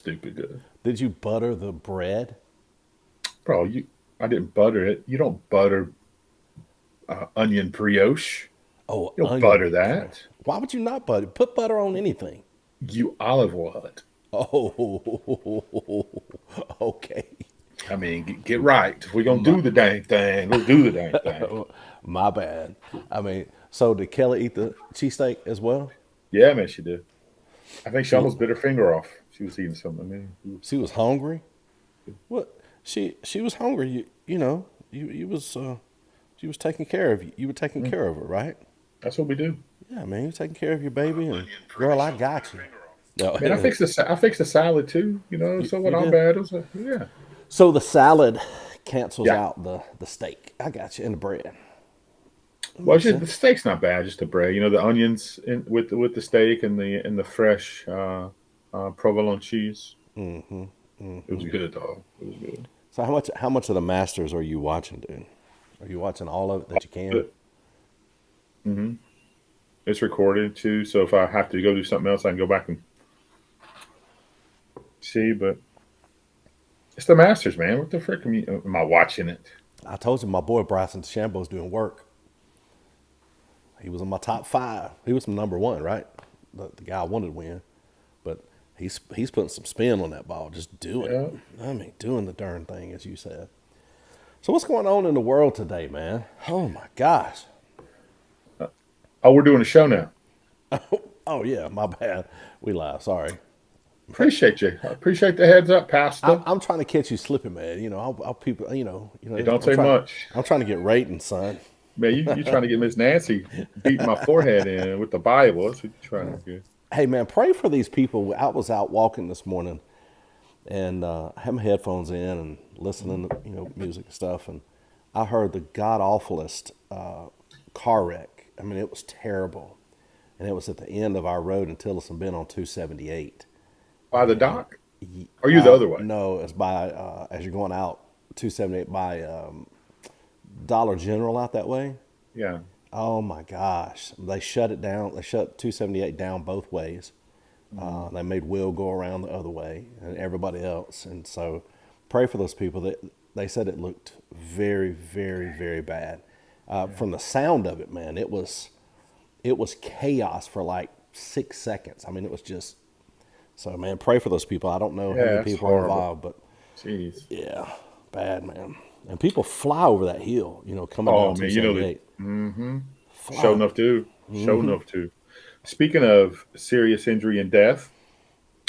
stupid good. Did you butter the bread? Bro, I didn't butter it. You don't butter onion brioche. Oh, You don't onion. butter that. Why would you not butter? Put butter on anything. You olive oil it. Oh, okay. I mean, get right. If we're gonna My, do the dang thing, let's do the dang thing. my bad. I mean, so did Kelly eat the cheesesteak as well? Yeah, man, she did. I think she She almost bit her finger off. She was eating something. I mean, she was hungry. What? She was hungry. You was she was taking care of you. You were taking care of her, right? that's what we do. Yeah, man. You're taking care of your baby, and girl, I got you. No, Man, I fixed the salad too. So what? you I'm did. bad. It was yeah, So the salad cancels yeah. out the steak. I got you, and the bread. That Well, makes it's just, the sense. steak's not bad. Just the bread. The onions with the steak and the fresh provolone cheese. Mm-hmm. It was Mm-hmm. good, dog. It was good. So how much of the Masters are you watching, dude? Are you watching all of it that you can? Mm-hmm. It's recorded too, so if I have to go do something else, I can go back and see. But it's the Masters, man. What the frick am I watching it? I told you my boy Bryson DeChambeau's doing work. He was in my top five. He was number one, right? The guy I wanted to win, but he's putting some spin on that ball, just doing it. Yeah. I mean, doing the darn thing, as you said. So what's going on in the world today, man? Oh my gosh. Oh, we're doing a show now. Oh yeah, my bad. We live. Sorry. Appreciate you. I appreciate the heads up, Pastor. I'm trying to catch you slipping, man. I'll people. Hey, don't I'm say trying. much. I'm trying to get ratings, son. Man, you trying to get Miss Nancy beating my forehead in with the Bible. That's what you're trying to do. Hey, man, pray for these people. I was out walking this morning, and I had my headphones in and listening to music and stuff, and I heard the god awfulest car wreck. I mean, it was terrible, and it was at the end of our road in Tillerson Bend on 278. By the And dock? Or you the other way? no, it's by as you're going out 278 by Dollar General out that way. Yeah. Oh my gosh, they shut it down. They shut 278 down both ways. Mm. They made Will go around the other way and everybody else. And so pray for those people. That they said it looked very, very, very bad. Yeah. From the sound of it, man, it was chaos for like 6 seconds. I mean, it was just so, man. Pray for those people. I don't know how Yeah, many that's people are horrible. involved, but Jeez. yeah, bad, man. And people fly over that hill, coming down Oh man, you know that. 278. Mm-hmm. Show Fly. enough too. Show Mm-hmm. enough too. Speaking of serious injury and death,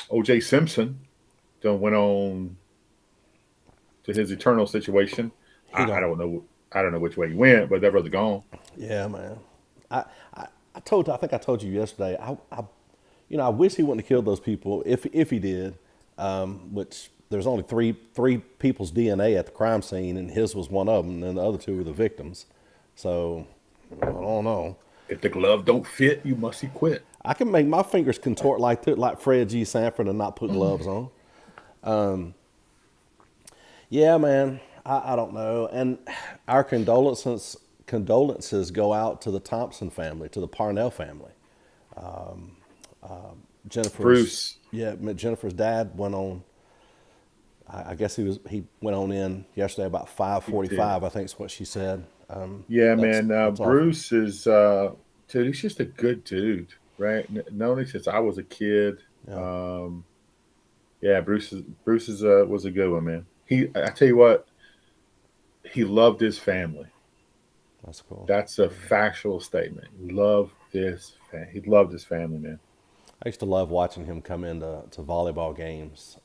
O.J. Simpson done went on to his eternal situation. He I gone. don't know. I don't know which way he went, but that brother gone. Yeah, man. I, I think I told you yesterday. I wish he wouldn't have killed those people if he did. Which there's only three people's DNA at the crime scene, and his was one of them, and the other two were the victims. So I don't know. If the glove don't fit, you must quit. I can make my fingers contort like Fred G. Sanford and not put gloves on. Yeah, man. I don't know. And our condolences go out to the Thompson family, to the Parnell family. Jennifer's Bruce. yeah, Jennifer's dad went on. I guess he went on in yesterday about He did. 5:45. I think is what she said. Yeah, That's man. that's awful. Bruce is dude. He's just a good dude, right? Known him since I was a kid. Yeah, Um, yeah, Bruce is was a good one, man. I tell you what, he loved his family. that's cool. That's a factual statement. He loved his family, man. I used to love watching him come into to volleyball games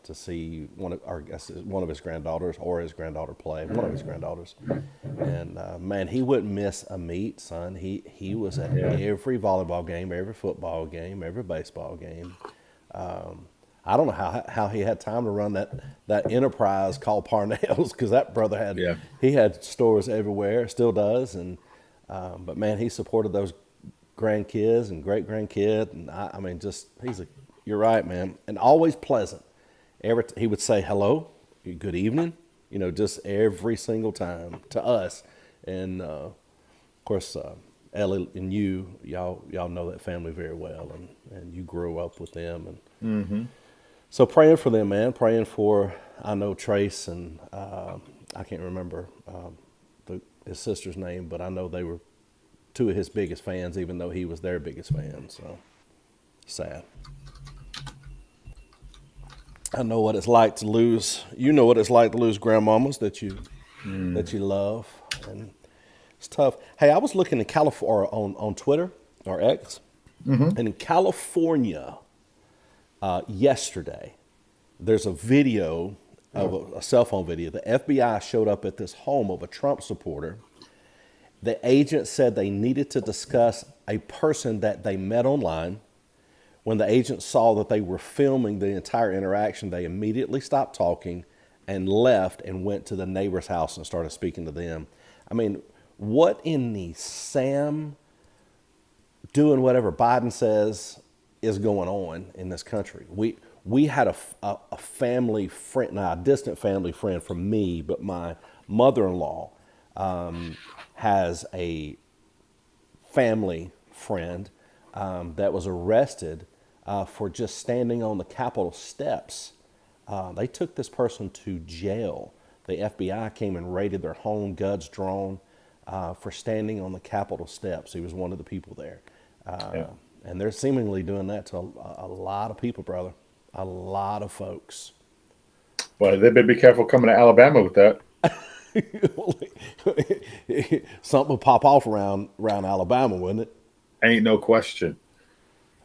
to see I guess one of his granddaughters or his granddaughter play, one of his granddaughters. And man, he wouldn't miss a meet, son. He was at Yeah, every volleyball game, every football game, every baseball game. I don't know how he had time to run that enterprise called Parnell's because that brother yeah. he had stores everywhere, still does. And but man, he supported those grandkids and great grandkid, and I mean, just you're right, man, and always pleasant. He would say hello, good evening, just every single time to us, and of course, Ellie and y'all know that family very well, and you grew up with them, and Hmm. So praying for them, man. Praying for, I know Trace and I can't remember his sister's name, but I know they were two of his biggest fans, even though he was their biggest fan. So sad. I know what it's like to lose. You know what it's like to lose grandmamas that you love, and it's tough. Hey, I was looking in California on Twitter or X, and in California yesterday, there's a video of a cell phone video. The FBI showed up at this home of a Trump supporter. The agent said they needed to discuss a person that they met online. When the agent saw that they were filming the entire interaction, they immediately stopped talking and left and went to the neighbor's house and started speaking to them. I mean, what in the Sam doing whatever Biden says is going on in this country? We had a family friend, not a distant family friend from me, but my mother-in-law has a family friend that was arrested for just standing on the Capitol steps. They took this person to jail. The FBI came and raided their home, guns drawn, for standing on the Capitol steps. He was one of the people there. Yeah. And they're seemingly doing that to a lot of people, brother. A lot of folks. Well, they better be careful coming to Alabama with that. Something would pop off around Alabama, wouldn't it? Ain't no question.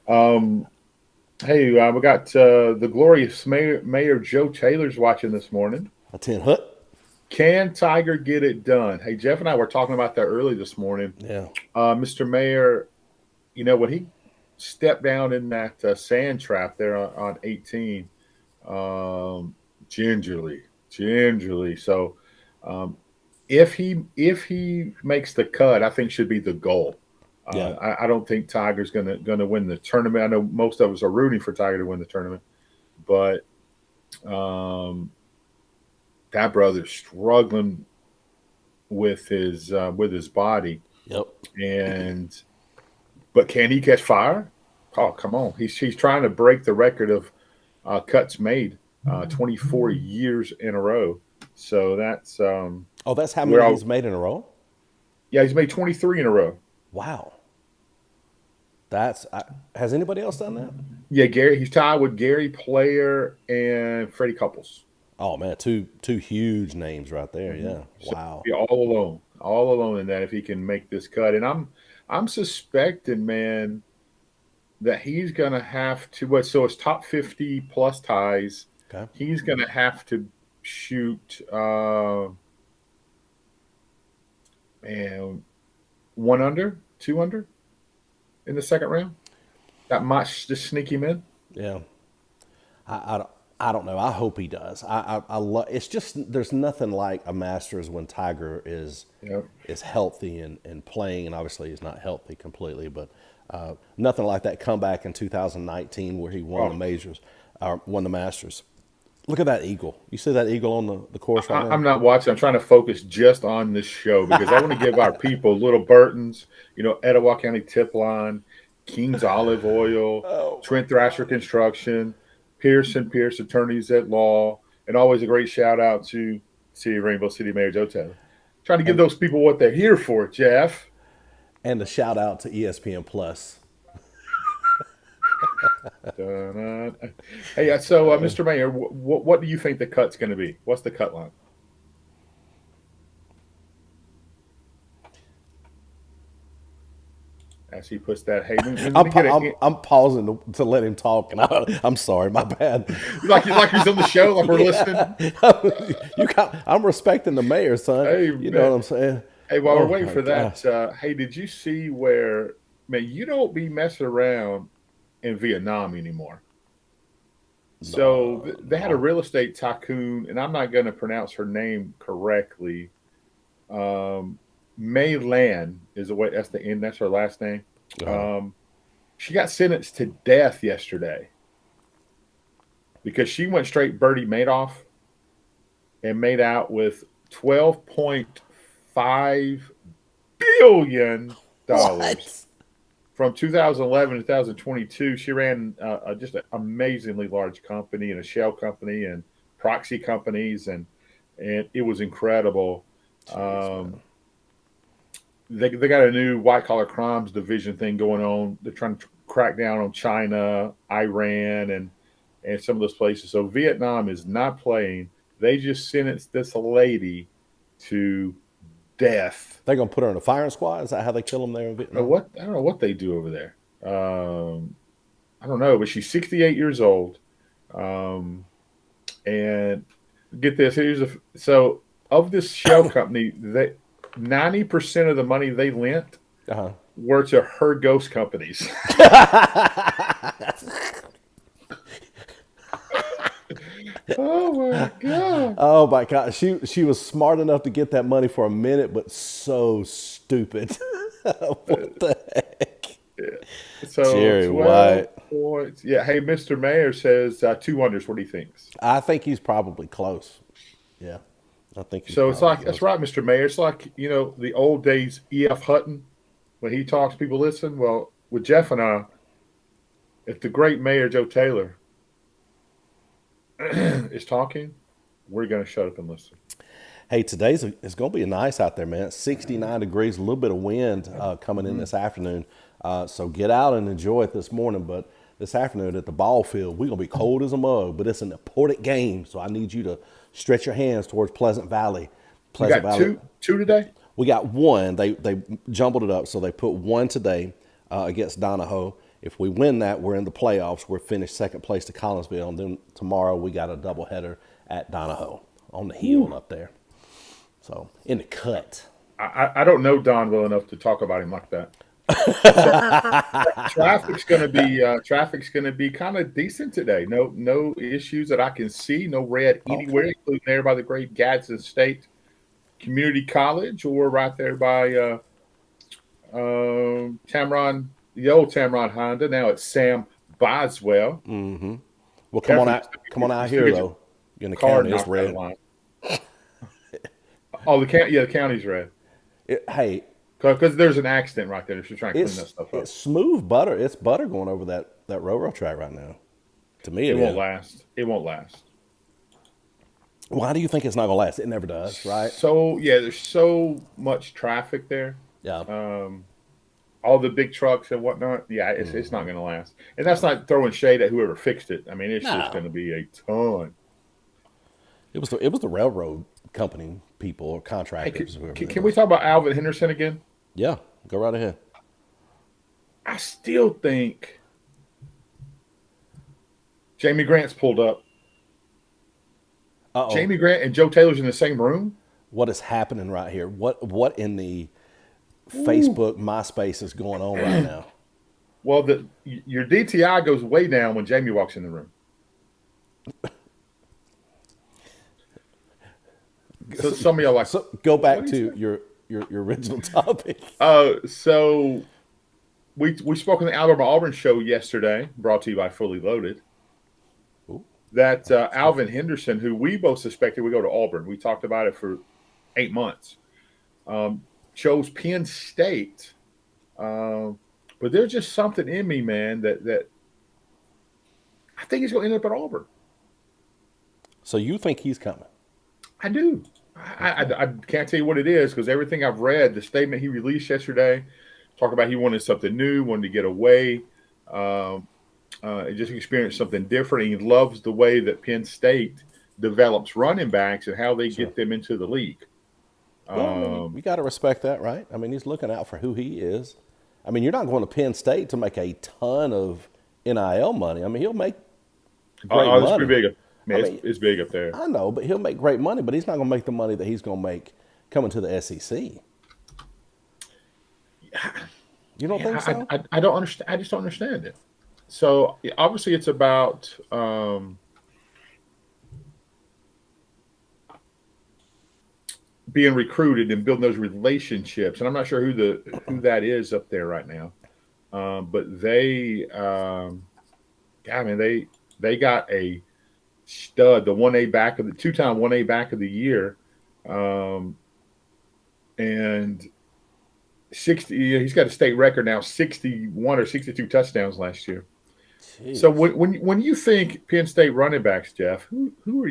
Hey, we got the glorious Mayor Joe Taylor's watching this morning. A 10 hut. Can Tiger get it done? Hey, Jeff and I were talking about that early this morning. Yeah. Mr. Mayor, when he stepped down in that sand trap there on 18, gingerly. So, if he makes the cut, I think should be the goal. Yeah. I don't think Tiger's gonna win the tournament. I know most of us are rooting for Tiger to win the tournament, but that brother's struggling with his body. Yep. But can he catch fire? Oh, come on! He's trying to break the record of cuts made, 24 years in a row. So that's that's how many he's made in a row. Yeah, he's made 23 in a row. Wow. Has anybody else done that? Yeah, Gary. He's tied with Gary Player and Freddie Couples. Oh man, two huge names right there. Yeah. Wow. So all alone in that. If he can make this cut, and I'm suspecting, man, that he's gonna have to. So it's top 50 plus ties. Okay. He's gonna have to shoot. Man, 1 under, 2 under in the second round. That might just sneak him in. Yeah. I don't know. I hope he does. It's just there's nothing like a Masters when Tiger is healthy and playing, and obviously he's not healthy completely, but nothing like that comeback in 2019 where he won the majors, won the Masters. Look at that eagle. You see that eagle on the course right now? I'm not watching. I'm trying to focus just on this show because I want to give our people Little Burton's, Etowah County Tip Line, King's Olive Oil, Trent Thrasher Construction, Pearson Pierce Attorneys at Law, and always a great shout out to City of Rainbow City Mayor Joe Taylor. Trying to give those people what they're here for, Jeff. And a shout out to ESPN Plus. Hey, so Mr. Mayor, what do you think the cut's going to be? What's the cut line? As he puts that, hey, I'm pausing to let him talk, and I'm sorry, my bad. like he's on the show, like we're listening. I'm respecting the mayor, son. Hey, you know what I'm saying? Hey, while we're waiting for that, hey, did you see where, man, you don't be messing around in Vietnam anymore. So they had a real estate tycoon, and I'm not going to pronounce her name correctly. May Lan is the way. That's her last name. She got sentenced to death yesterday because she went straight Bernie Madoff and made out with $12.5 billion. What? from 2011 to 2022, she ran just an amazingly large company and a shell company and proxy companies, and it was incredible. Jeez, Um, man. they got a new white collar crimes division thing going on. They're trying to crack down on China, Iran, and some of those places. So Vietnam is not playing. They just sentenced this lady to death. They're gonna put her in a firing squad. Is that how they kill them there in Vietnam? I don't know what they do over there. I don't know, but she's 68 years old. Um, and get this, so of this shell company, they 90% of the money they lent Uh were to her ghost companies. huh. Oh my god! Oh my God, she was smart enough to get that money for a minute, but so stupid. What the heck, So Jerry 12 White? points. Yeah. Hey, Mr. Mayor says two wonders. What he thinks. I think he's probably close. Yeah, I think he's So it's probably like that's close. right, Mr. Mayor. It's like the old days. E.F. Hutton when he talks, people listen. Well, with Jeff and I, if the great Mayor Joe Taylor is talking, we're going to shut up and listen. Hey, it's going to be nice out there, man. It's 69 degrees, a little bit of wind coming in Mm-hmm. this afternoon. So get out and enjoy it this morning. But this afternoon at the ball field, we're going to be cold as a mug, but it's an important game. So I need you to stretch your hands towards Pleasant Valley. You Pleasant got Valley. two today. We got one. They jumbled it up, so they put one today against Donahoe. If we win that, we're in the playoffs. We're finished second place to Collinsville, and then tomorrow we got a doubleheader at Donahoe on the hill up there. So in the cut. I don't know Don well enough to talk about him like that. Traffic's going to be kind of decent today. No issues that I can see. No red Okay. anywhere, including there by the great Gadsden State Community College or right there by Tamron, the old Tamron Honda. Now it's Sam Boswell. Well, Careful, you come on out still here get your though. In the car county, it's knocked out of red. line. Oh, the county's red Hey, because there's an accident right there. They're just trying to clean that it's stuff up. it's smooth butter. It's butter going over that railroad track right now. To me, It it won't is. last. It won't last. Why do you think it's not gonna last? It never does, right? So yeah, there's so much traffic there. Yeah. All the big trucks and whatnot. Yeah, it's not going to last. And that's not throwing shade at whoever fixed it. I mean, it's just No, going to be a ton. it was the railroad company people or Hey, contractors, whoever they can we were. talk about Alvin Henderson again? Yeah, go right ahead. I still think Jamie Grant's pulled up. Uh oh, Jamie Grant and Joe Taylor's in the same room. what is happening right here? What in the Ooh. Facebook, MySpace is going on right now? Well, your DTI goes way down when Jamie walks in the room. So some of y'all like, So go what back do you to say? your original topic. So we spoke on the Alabama Auburn show yesterday, brought to you by Fully Loaded. Ooh, That Alvin Henderson, who we both suspected would go to Auburn, we talked about it for 8 months, chose Penn State. But there's just something in me, man, that I think he's going to end up at Auburn. so you think he's coming? I do. I can't tell you what it is because everything I've read, the statement he released yesterday, talk about he wanted something new, wanted to get away, um, just experience something different. He loves the way that Penn State develops running backs and how they Sure. get them into the league. Well, I mean, Um, you got to respect that, right? I mean, he's looking out for who he is. I mean, you're not going to Penn State to make a ton of NIL money. I mean, he'll make great That's money. pretty big. I Man, mean, it's big up there. I know, but he'll make great money. But he's not going to make the money that he's going to make coming to the SEC. You don't think Yeah, so? I don't understand. I just don't understand it. So obviously, it's about being recruited and building those relationships. And I'm not sure who that is up there right now. But yeah, I mean they got a stud, the 1A back of the 2-time 1A back of the year, and 60. Yeah, he's got a state record now, 61 or 62 touchdowns last year. So Jeez. when you think Penn State running backs, Jeff, who do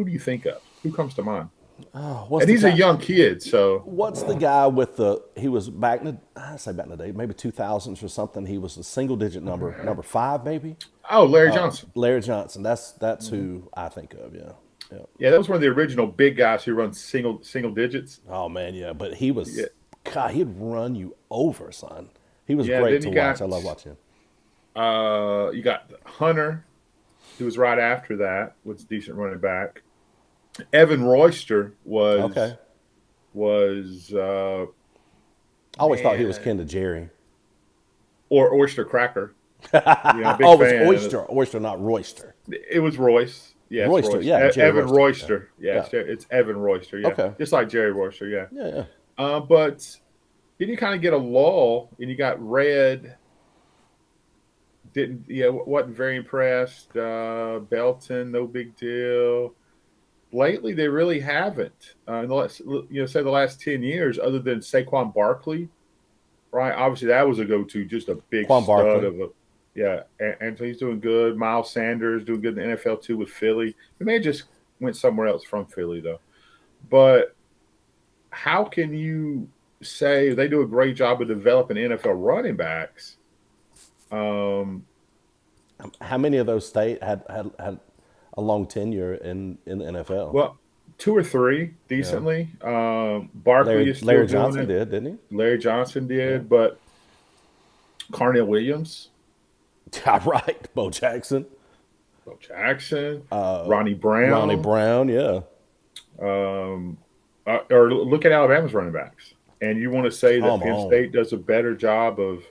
you think of? Who comes to mind? Oh, what's And the he's a guy? young kid, so What's the guy with the? He was back in the. I say back in the day, maybe 2000s or something. He was the single digit number 5, maybe. oh, Larry Johnson. Larry Johnson. That's Mhm. who I think of. Yeah. Yeah. Yeah, that was one of the original big guys who run single digits. Oh man, yeah. But he Yeah, was. God, he'd run you over, son. He was yeah. great Then to watch. I love watching him. you got Hunter, who was right after that, was a decent running back. Evan Royster Okay. was I always thought he was man kin to Jerry. or Oyster Cracker. Yeah, big Oh, it was fan. Oyster, not Royster. It was Royce. Yeah, it's Royster, Royce. yeah, Jerry Evan Royster. Yeah, Royster. Yeah, yeah. it's Evan Royster. Yeah, Okay. just like Jerry Royster. Yeah. Yeah, yeah. But then you kind of get a lull, and you got Red. Didn't wasn't very impressed. Belton, no big deal. Lately, they really haven't. In the last, say the last 10 years, other than Saquon Barkley, right? Obviously, that was a go-to, just a big Quan stud Barkley. of a. Yeah, and so he's doing good. Miles Sanders doing good in the NFL too with Philly. He may have just went somewhere else from Philly though. But how can you say they do a great job of developing NFL running backs? Um, How many of those state had a long tenure in the NFL? well, two or three Yeah. decently. Barkley is still Larry doing Johnson it. did, didn't Larry Johnson he? Yeah. did, but Carnell Williams, Yeah, right. Bo Jackson, Bo Jackson, Ronnie Ronnie Brown. Brown. Yeah. Or look at Alabama's running backs, and you want to say that Come Penn on. State does a better job of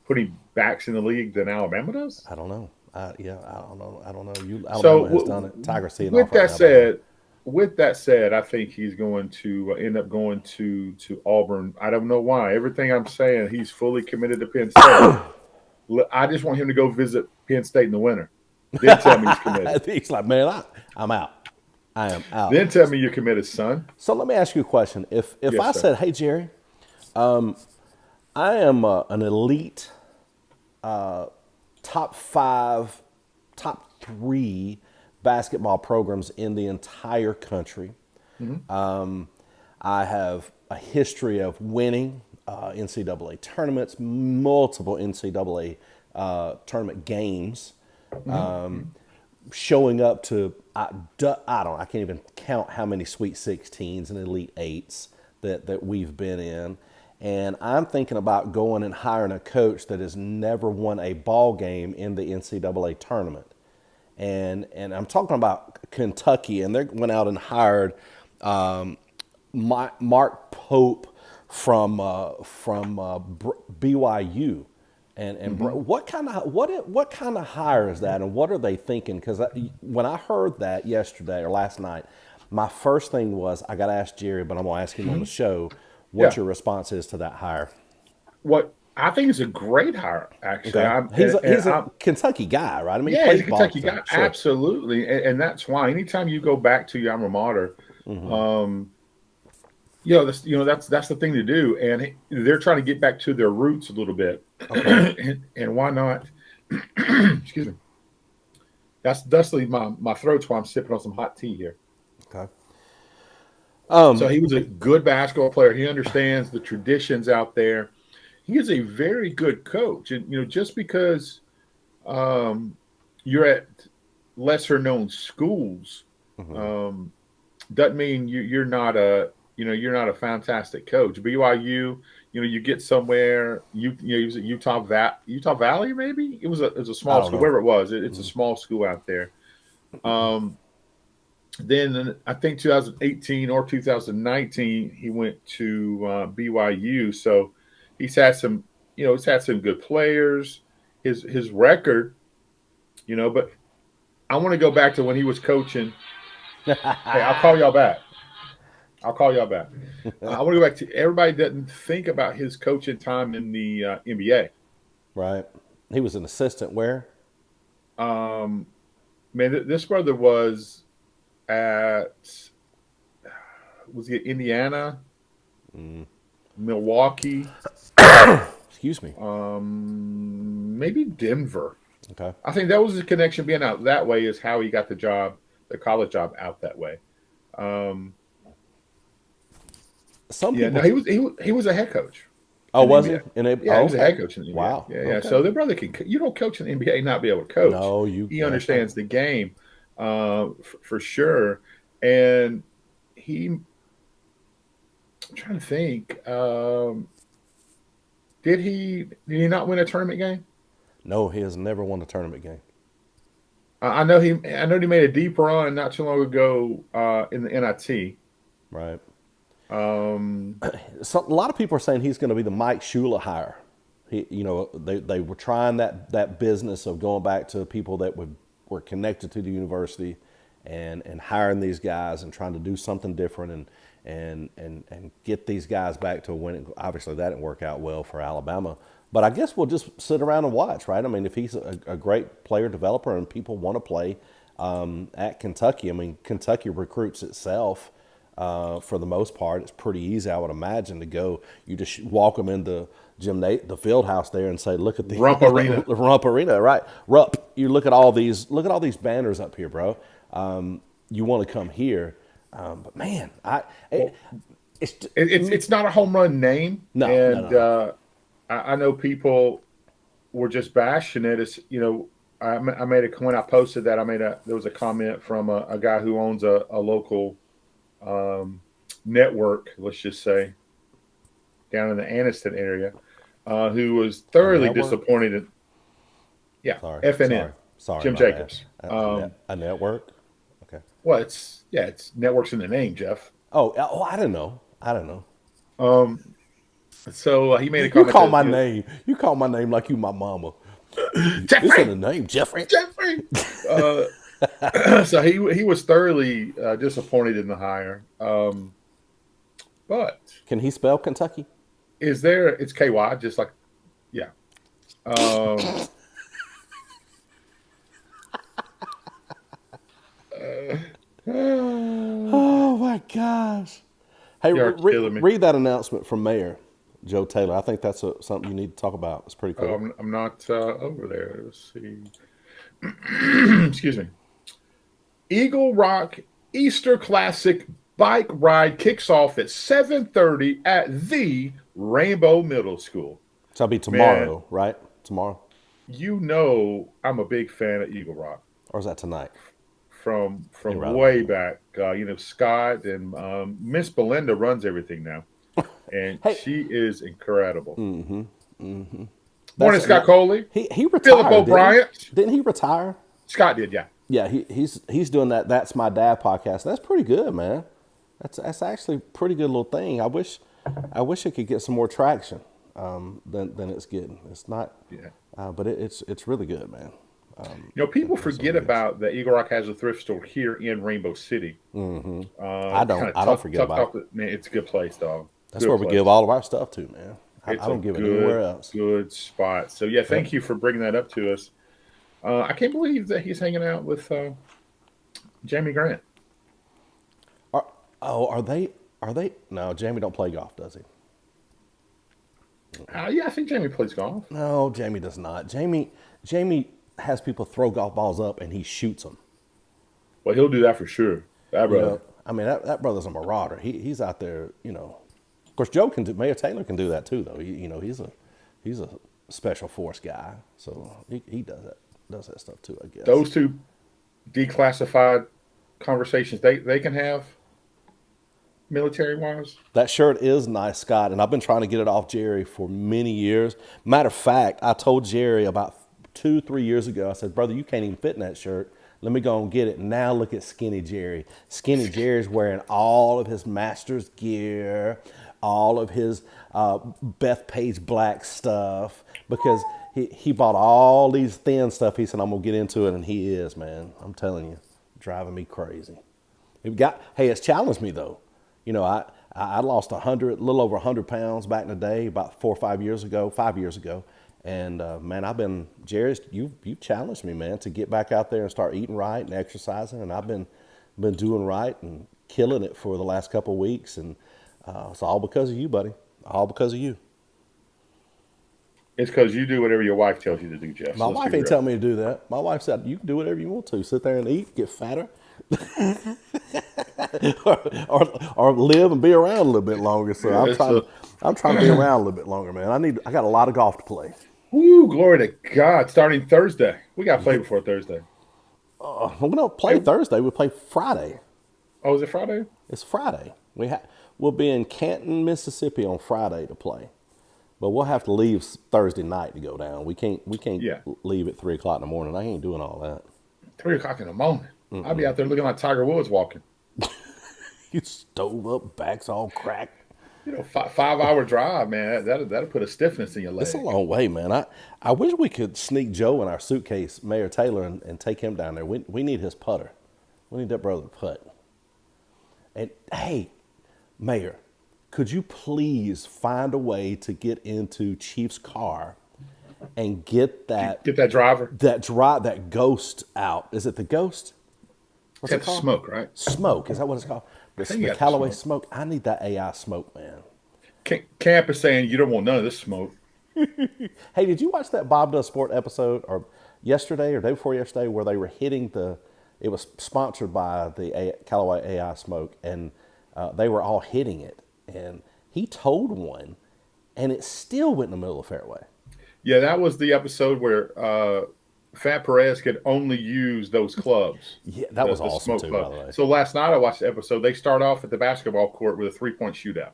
putting backs in the league than Alabama does? I don't know. Yeah, I don't know. I don't know. So Alabama has done it. Tiger's teeing with off right that now, by the way. said, with that said, I think he's going to end up going to Auburn. I don't know why. Everything I'm saying, he's fully committed to Penn State. I just want him to go visit Penn State in the winter. Then tell me he's committed. He's like, man, I'm out. I am out. Then tell me you're committed, son. So let me ask you a question. If Yes, I sir. said, hey Jerry, I am an elite top 5, top 3 basketball programs in the entire country. Hmm. I have a history of winning NCAA tournaments, multiple NCAA tournament games, showing up to I can't even count how many Sweet 16s and Elite Eights that we've been in. And I'm thinking about going and hiring a coach that has never won a ball game in the NCAA tournament. And I'm talking about Kentucky, and they went out and hired Mark Pope from BYU. And Hmm. what kind of hire is that, and what are they thinking? Because when I heard that yesterday or last night, my first thing was I got to ask Jerry, but I'm gonna ask him on the show what Yeah. your response is to that hire. What I think is a great hire, actually. Okay, I'm, he's and a I'm Kentucky guy, right? I mean, he Yeah, he's plays a ball. Kentucky So guy, sure. absolutely, and that's why anytime you go back to your alma mater, um, that's the thing to do, and they're trying to get back to their roots a little bit, Okay. and why not? Excuse me. That's dustly my throat's why I'm sipping on some hot tea here. Okay. So he was a good basketball player. He understands the traditions out there. He is a very good coach, and just because um, you're at lesser known schools um, doesn't mean you're not you're not a fantastic coach. BYU, you get somewhere. He was at Utah Valley, maybe it was a I small don't school, know. wherever it was. It's a small school out there. Um, then I think 2018 or 2019 he went to BYU. So he's had some he's had some good players. His record, but I want to go back to when he was coaching. Hey, I'll call y'all back. I'll call y'all back. I want to go back to everybody doesn't think about his coaching time in the NBA. Right. He was an assistant where? Um, Man, this brother at was he at Indiana? Milwaukee, Excuse me. maybe Denver. Okay. I think that was his connection being out that way is how he got the job, the college job out that way. Um, Some yeah, no, people. he was a head coach Oh, in the was he? NBA. Yeah, he Oh, was a okay. head coach in the NBA. Wow. Yeah, yeah. Okay. So their brother can. You don't coach in the NBA and not be able to coach. No, you. He That's right. understands the game, for sure. And I'm trying to think. Did he not win a tournament game? No, he has never won a tournament game. I know he made a deep run not too long ago in the NIT. Right. Um, So a lot of people are saying he's going to be the Mike Shula hire. They were trying that business of going back to people that were connected to the university, and hiring these guys and trying to do something different and get these guys back to winning. Obviously, that didn't work out well for Alabama. But I guess we'll just sit around and watch, right? I mean, if he's a great player developer and people want to play at Kentucky, I mean, Kentucky recruits itself for the most part. It's pretty easy, I would imagine, to go. You just walk them in the the field house there and say, "Look at the Rump Arena. Rump Arena, right? Rupp. You look at all these banners up here, bro. You want to come here, but man, it's not a home run name, no, no, and no. I know people were just bashing it. It's I made a when I posted that there was a comment from a guy who owns a local network, let's just say, down in the Anniston area, who was A thoroughly network? disappointed in Sorry, FNN, sorry, Jim my Jacobs. bad. A network. Okay. Well, it's networks in the name, Jeff. Oh, I don't know. I don't know. Um, so he made a You comment call that my name. You call my name like you my mama. It's in Jeffrey, the name, Jeffrey. Jeffrey. So he was thoroughly disappointed in the hire. But Can he spell Kentucky? it's KY, just like, yeah. Um, Oh my gosh! Hey, You're killing me. read that announcement from Mayor Joe Taylor. I think that's something you need to talk about. It's pretty cool. I'm not over there. Let's see. Excuse me. Eagle Rock Easter Classic bike ride kicks off at 7:30 at the Rainbow Middle School. So it'll be Man, tomorrow, right? Tomorrow, I'm a big fan of Eagle Rock or is that tonight? from You're right way about that. back. Scott and Miss Belinda runs everything now, and Hey, she is incredible. Morning, that's Scott Coley, he Philip retired, didn't O'Brien. he? Didn't he retire? Scott did, yeah. Yeah, he's doing that. That's my dad podcast. That's pretty good, man. That's actually a pretty good little thing. I wish it could get some more traction than it's getting. It's not, Yeah. but it's really good, man. People That's forget really good. about that Eagle Rock has a thrift store here in Rainbow City. I don't Kind of I don't forget about it. Man, it's a good place, dog. That's Good where we place. give all of our stuff to, man. I It's a don't give it anywhere good, else. good spot. So yeah, Yep. thank you for bringing that up to us. I can't believe that he's hanging out with Jamie Grant. Are, are they? Are they? No, Jamie don't play golf, does he? Yeah, I think Jamie plays golf. No, Jamie does not. Jamie has people throw golf balls up and he shoots them. Well, he'll do that for sure. That You brother. know, I mean that brother's a marauder. He's out there. Of course, Joe can do. Mayor Taylor can do that too, though. He's a special force guy, so he does that stuff too, I guess. Those two declassified conversations they can have military wise. That shirt is nice, Scott, and I've been trying to get it off Jerry for many years. Matter of fact, I told Jerry about 2-3 years ago. I said, "Brother, you can't even fit in that shirt. Let me go and get it." Now look at Skinny Jerry. Skinny Jerry's wearing all of his Masters gear, all of his Bethpage Black stuff, because he bought all these thin stuff. He said, "I'm gonna get into it," and he is, man. I'm telling you, driving me crazy. It's challenged me though. I lost a little over 100 pounds back in the day, about 4 or 5 years ago, 5 years ago. And man, Jerry, you challenged me, man, to get back out there and start eating right and exercising. And I've been doing right and killing it for the last couple of weeks. And it's all because of you, buddy. All because of you. It's because you do whatever your wife tells you to do, Jeff. My So let's wife be ain't real. telling me to do that. My wife said you can do whatever you want to. Sit there and eat, get fatter, or live and be around a little bit longer. So Yeah, it's I'm trying to be around a little bit longer, man. I got a lot of golf to play. woo, glory to God. Starting Thursday. We got to play before Thursday. We don't play Hey, Thursday. We play Friday. oh, is it Friday? It's Friday. We'll be in Canton, Mississippi on Friday to play, but we'll have to leave Thursday night to go down. We can't Yeah. leave at 3 o'clock in the morning. I ain't doing all that. 3 o'clock in the morning. I'll be out there looking like Tiger Woods walking. You stove up, backs all cracked. 5 hour drive, man. That'll put a stiffness in your It's a leg. long way, man. I wish we could sneak Joe in our suitcase, Mayor Taylor, and take him down there. We need his putter. We need that brother to putt. And hey, Mayor, could you please find a way to get into Chief's car and get Get that driver. that ghost out? Is it the ghost? What's it Got the called? smoke, right? Smoke. Is that what it's called? think The you got the Callaway smoke. smoke. I need that AI smoke, man. Camp is saying you don't want none of this smoke. Hey, did you watch that Bob Does Sport episode or yesterday or day before yesterday where they were hitting the? It was sponsored by the Callaway AI smoke, and they were all hitting it, and he told one, and it still went in the middle of the fairway. Yeah, that was the episode where Fat Perez could only use those clubs. Yeah, that was awesome smoke too, club. by the way. So last night I watched the episode. They start off at the basketball court with a 3-point shootout.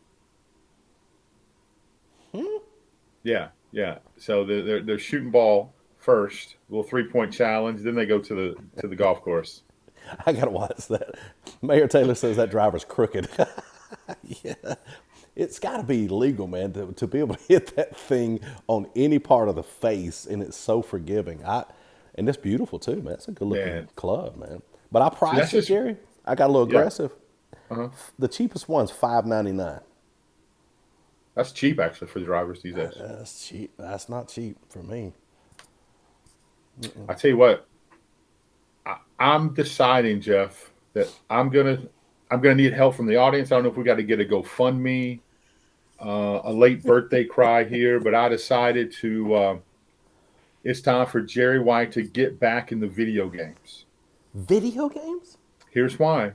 Yeah. So they're shooting ball first, little 3-point challenge. Then they go to the golf course. I gotta watch that. Mayor Taylor says that driver's crooked. Yeah, it's got to be legal, man, to be able to hit that thing on any part of the face, and it's so forgiving. And it's beautiful too, man. It's a good looking Man. club, man. But I priced it, just- Jerry. I got a little Yeah. aggressive. The cheapest one's $5.99. That's cheap actually for the drivers these days. That's cheap. That's not cheap for me. I tell you what, I'm deciding, Jeff, that I'm gonna need help from the audience. I don't know if we got to get a GoFundMe, a late birthday cry here, but I decided to. It's time for Jerry White to get back in the video games. Video games? Here's why: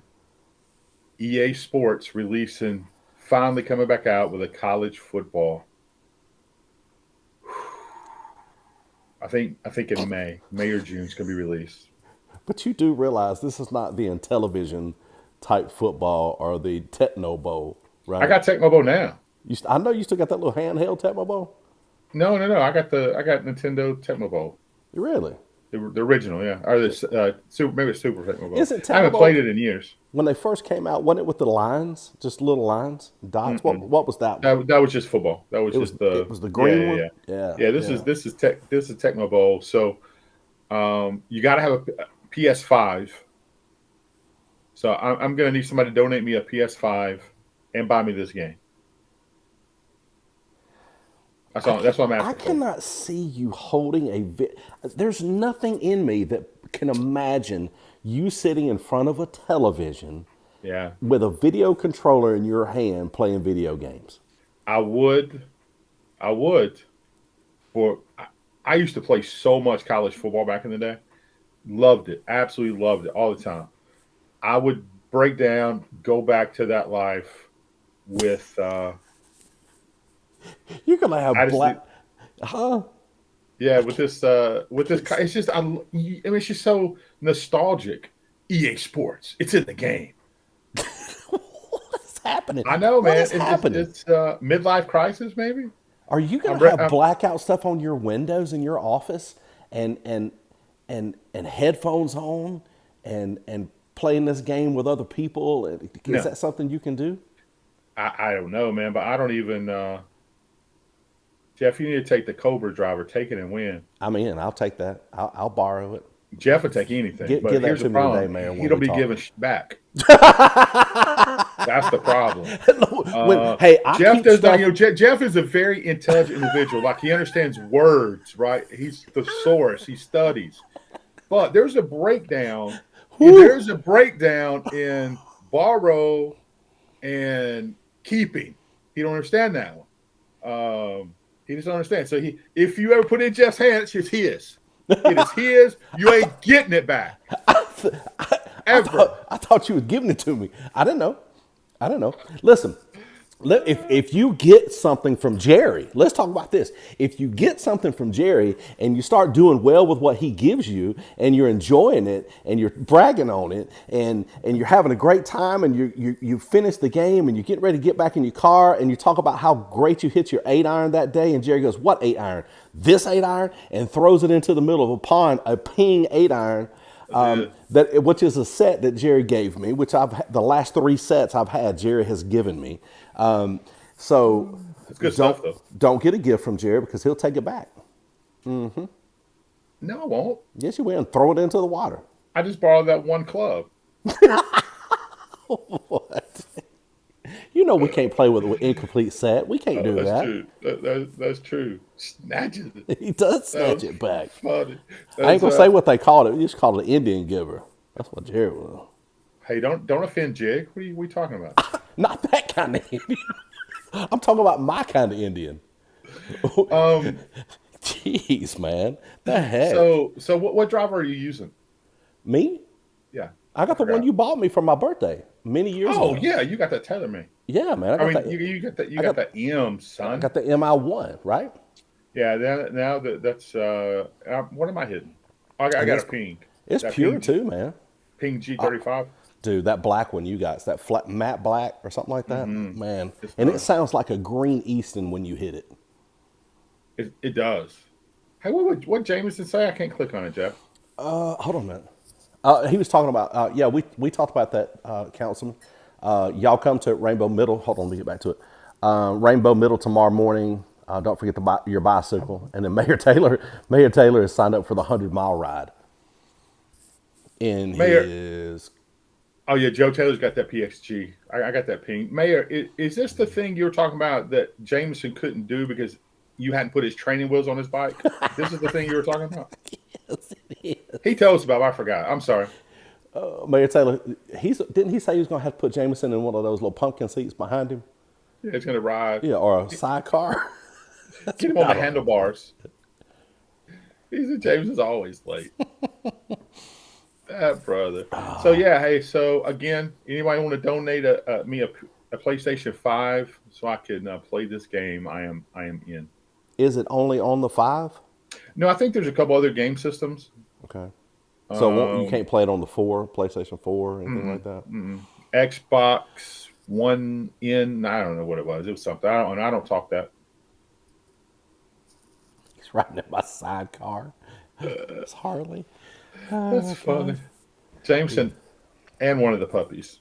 EA Sports finally coming back out with a college football. I think in May or June it's gonna be released. But you do realize this is not the Intellivision type football or the Techno Bowl, right? I got Tecmo Bowl now. I know you still got that little handheld Tecmo Bowl. No. I got Nintendo Tecmo Bowl. Really? The original, yeah, or the maybe it's Super Tecmo Bowl. Is it I haven't Tecmo played it in years. When they first came out, wasn't it with the lines, just little lines, dots? What was that one? That was just football. That was just the It was the green one? Yeah. Yeah, This yeah. is Tecmo Bowl. So you got to have a PS5. So I'm gonna need somebody to donate me a PS5 and buy me this game. That's what I'm I asking for. cannot see you holding There's nothing in me that can imagine you sitting in front of a television Yeah, with a video controller in your hand playing video games. I would. For I used to play so much college football back in the day. Loved it, absolutely loved it all the time. I would break down, go back to that life with. You're gonna have I just black, huh? Yeah, with this, it's just, it's just so nostalgic. EA Sports, it's in the game. What's happening? I know, What man. is happening? It's midlife crisis, maybe. Are you gonna re- have I'm- blackout stuff on your windows in your office and headphones on and playing this game with other people? Is No. that something you can do? I don't know, man, but I don't even. Jeff, you need to take the Cobra driver, take it and win. I'm in. I'll take that. I'll borrow it. Jeff would take anything, Give but that here's to the me problem: today, man, when he don't we be talk. giving back. That's the problem. Hey, I Jeff keep does stuff. not. Jeff is a very intelligent individual. Like he understands words, right? He's the source. He studies. But there's a breakdown. There's a breakdown in borrow and keeping. You don't understand that one. He doesn't understand. So if you ever put it in Jeff's hands, it's his. It is his. You ain't getting it back ever. I thought you was giving it to me. I didn't know. I didn't know. Listen, if you get something from Jerry, let's talk about this. If you get something from Jerry and you start doing well with what he gives you and you're enjoying it and you're bragging on it and you're having a great time and you finish the game and you're getting ready to get back in your car and you talk about how great you hit your 8-iron that day and Jerry goes, what 8-iron? This 8-iron, and throws it into the middle of a pond, a ping 8-iron. Which is a set that Jerry gave me, which the last 3 sets I've had, Jerry has given me. So It's good stuff, though. don't get a gift from Jerry because he'll take it back. No, I won't. Yes, you will, and throw it into the water. I just borrowed that one club. What? You know we can't play with an incomplete set. We can't do That's that. true. That's true. Snatches it. He does That snatch was it back. funny. I ain't gonna say what they called it. We just called it an Indian giver. That's what Jerry was. Hey, don't offend Jig. What are we talking about? Not that kind of Indian. I'm talking about my kind of Indian. Jeez, man. The heck? So what driver are you using? Me? Yeah, I got the one forgot. you bought me for my birthday many years Oh ago. yeah, you got that TaylorMade. Yeah, man. I mean, you got that. You got that M, I son. got the MI1, right? Yeah. Now that's what am I hitting? I got a ping. It's That pure ping, too, man. Ping G35. Dude, that black one you got, it's that flat matte black or something like that, man. It's And it nice. sounds like a green Easton when you hit it. It does. Hey, what Jameson say? I can't click on it, Jeff. Hold on a minute. He was talking about, yeah, we talked about that, Councilman. Y'all come to Rainbow Middle. Hold on, let me get back to it. Rainbow Middle tomorrow morning. Don't forget your bicycle. And then Mayor Taylor has signed up for the 100-mile ride in Mayor- his. Oh yeah, Joe Taylor's got that PXG. I got that ping. Mayor, is this the thing you were talking about that Jameson couldn't do because you hadn't put his training wheels on his bike? This is the thing you were talking about. Yes, it is. He told us about. I forgot. I'm sorry. Mayor Taylor, didn't he say he was going to have to put Jameson in one of those little pumpkin seats behind him? Yeah, it's gonna ride. Yeah, or a sidecar. Get him on the handlebars. James is always late. That brother. So yeah, hey. So again, anybody want to donate me a PlayStation 5 so I can play this game? I am in. Is it only on the 5? No, I think there's a couple other game systems. Okay. So you can't play it on the 4, PlayStation 4, anything like that? Xbox One in. I don't know what it was. It was something. I don't talk that. He's riding in my sidecar. It's Harley. That's funny. Jameson and one of the puppies.